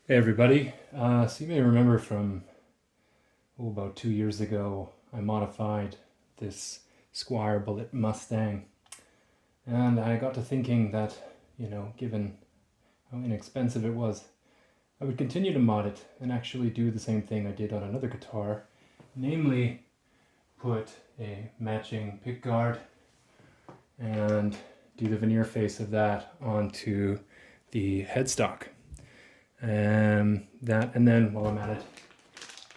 Hey everybody, so you may remember from about 2 years ago I modified this Squier Bullet Mustang, and I got to thinking that, given how inexpensive it was, I would continue to mod it and actually do the same thing I did on another guitar, namely put a matching pickguard and do the veneer face of that onto the headstock. And then while I'm at it,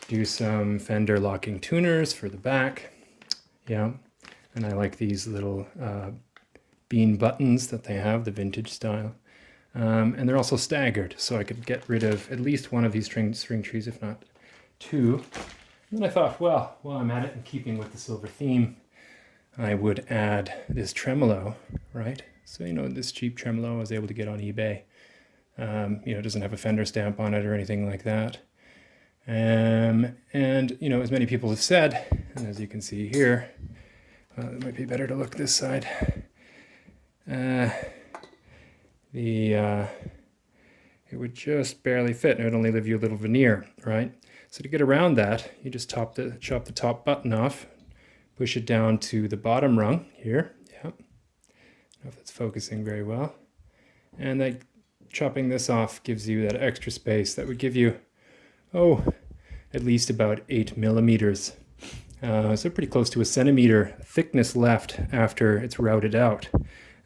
do some Fender locking tuners for the back. Yeah, and I like these little bean buttons that they have, the vintage style. And they're also staggered, so I could get rid of at least one of these string trees, if not two. And then I thought, well, while I'm at it, in keeping with the silver theme, I would add this tremolo, right? So, this cheap tremolo I was able to get on eBay. It doesn't have a Fender stamp on it or anything like that. And, as many people have said, and as you can see here, it might be better to look this side. It would just barely fit, and it would only leave you a little veneer, right? So to get around that, you just chop the top button off, push it down to the bottom rung here. Yeah, I don't know if that's focusing very well. And that chopping this off gives you that extra space that would give you, at least about 8 millimeters. So pretty close to a centimeter thickness left after it's routed out,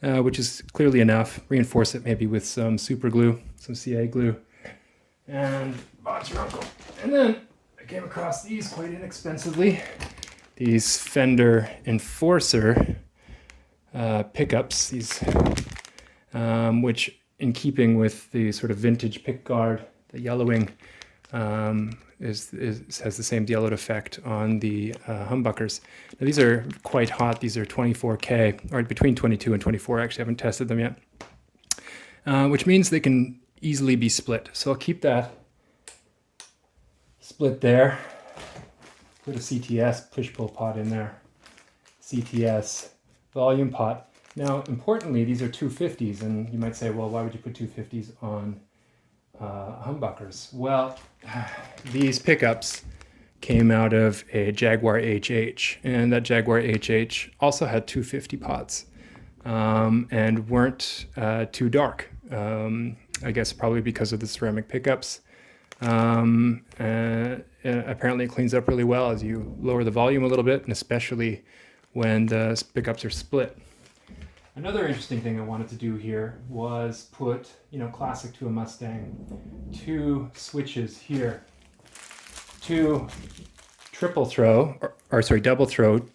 which is clearly enough. Reinforce it maybe with some super glue, some CA glue, and Bob's your uncle. And then I came across these quite inexpensively, these Fender Enforcer Pickups, which, in keeping with the sort of vintage pickguard, the yellowing has the same yellowed effect on the humbukers. Now these are quite hot. These are 24K, or between 22 and 24. I actually haven't tested them yet, which means they can easily be split. So I'll keep that split there. Put a CTS push-pull pot in there. CTS volume pot. Now, importantly, these are 250s, and you might say, well, why would you put 250s on humbuckers? Well, these pickups came out of a Jaguar HH, and that Jaguar HH also had 250 pots, and weren't too dark. I guess probably because of the ceramic pickups. Apparently it cleans up really well as you lower the volume a little bit, and especially when the pickups are split. Another interesting thing I wanted to do here was put, classic to a Mustang, two switches here, two triple throw, double throw,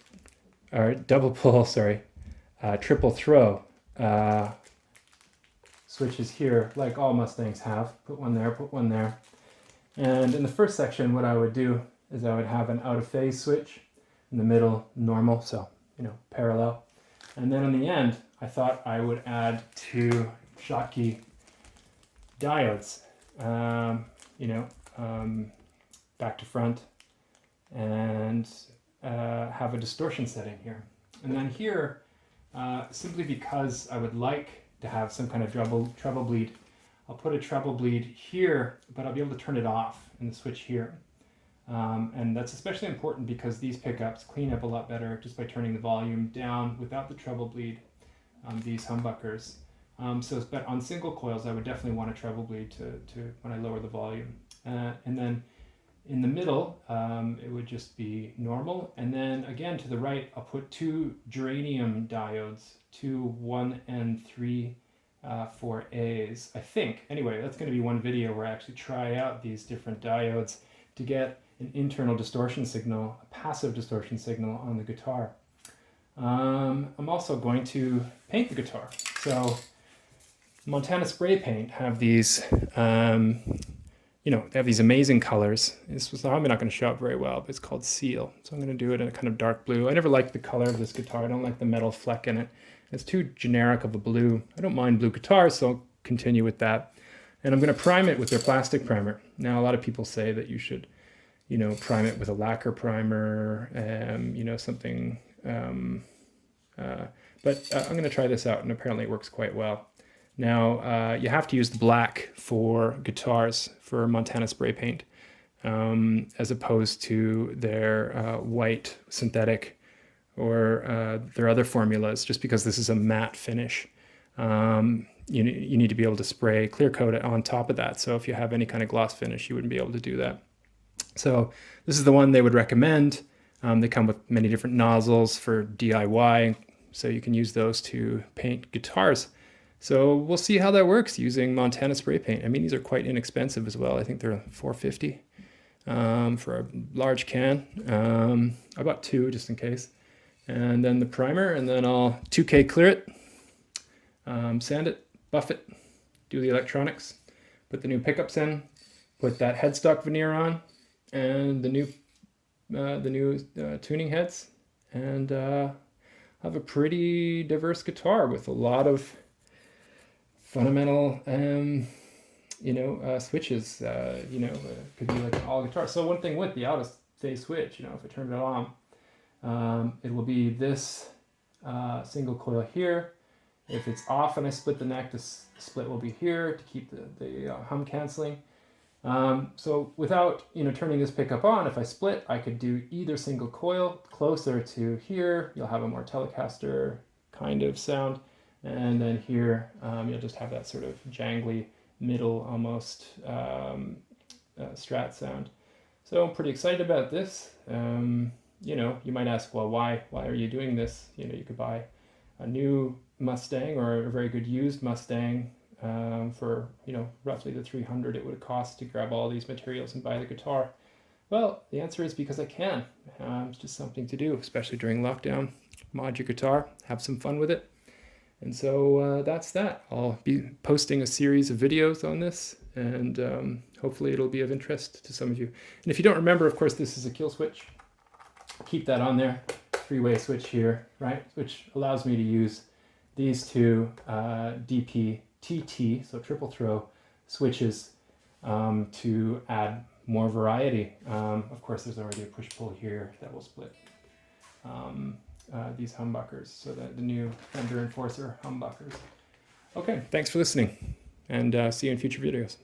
or double pull, triple throw switches here, like all Mustangs have. Put one there. And in the first section, what I would do is I would have an out of phase switch, in the middle, normal, so, parallel. And then on the end, I thought I would add two Schottky diodes, back to front, and have a distortion setting here. And then here, simply because I would like to have some kind of treble bleed, I'll put a treble bleed here, but I'll be able to turn it off in the switch here. And that's especially important because these pickups clean up a lot better just by turning the volume down without the treble bleed, these humbuckers. But on single coils, I would definitely want a treble bleed to when I lower the volume. And then in the middle, it would just be normal. And then again, to the right, I'll put two germanium diodes, two 1 and 3 4As, I think. Anyway, that's going to be one video where I actually try out these different diodes to get an internal distortion signal, a passive distortion signal on the guitar. I'm also going to paint the guitar. So Montana Spray Paint have these, they have these amazing colors. This was probably not going to show up very well, but it's called Seal. So I'm going to do it in a kind of dark blue. I never liked the color of this guitar. I don't like the metal fleck in it. It's too generic of a blue. I don't mind blue guitars, so I'll continue with that. And I'm going to prime it with their plastic primer. Now, a lot of people say that you should, prime it with a lacquer primer, something. But I'm going to try this out, and apparently it works quite well. Now, you have to use the black for guitars for Montana spray paint, as opposed to their white synthetic or their other formulas, just because this is a matte finish. You need to be able to spray clear coat on top of that. So if you have any kind of gloss finish, you wouldn't be able to do that. So this is the one they would recommend. They come with many different nozzles for DIY, so you can use those to paint guitars. So we'll see how that works using Montana spray paint. I mean, these are quite inexpensive as well. I think they're $4.50 for a large can. I bought 2 just in case. And then the primer, and then I'll 2K clear it, sand it, buff it, do the electronics, put the new pickups in, put that headstock veneer on, and the new tuning heads, and have a pretty diverse guitar with a lot of fundamental switches. Could be like an all guitar. So one thing with the auto stay switch, if I turn it on, it will be this single coil here. If it's off and I split the neck, the split will be here to keep the hum canceling. So without turning this pickup on, if I split, I could do either single coil closer to here. You'll have a more Telecaster kind of sound, and then here you'll just have that sort of jangly middle almost Strat sound. So I'm pretty excited about this. You might ask, well, why are you doing this? You could buy a new Mustang or a very good used Mustang for roughly the $300 it would cost to grab all these materials and buy the guitar. Well, the answer is because I can. It's just something to do, especially during lockdown. Mod your guitar, have some fun with it. And so that's that. I'll be posting a series of videos on this, and hopefully it'll be of interest to some of you. And if you don't remember, of course, this is a kill switch. Keep that on there. 3-way switch here, right? Which allows me to use these 2 DP-TT, so triple throw switches, to add more variety. Of course, there's already a push-pull here that will split these humbuckers, so that the new Fender Enforcer humbuckers. Okay, thanks for listening, and see you in future videos.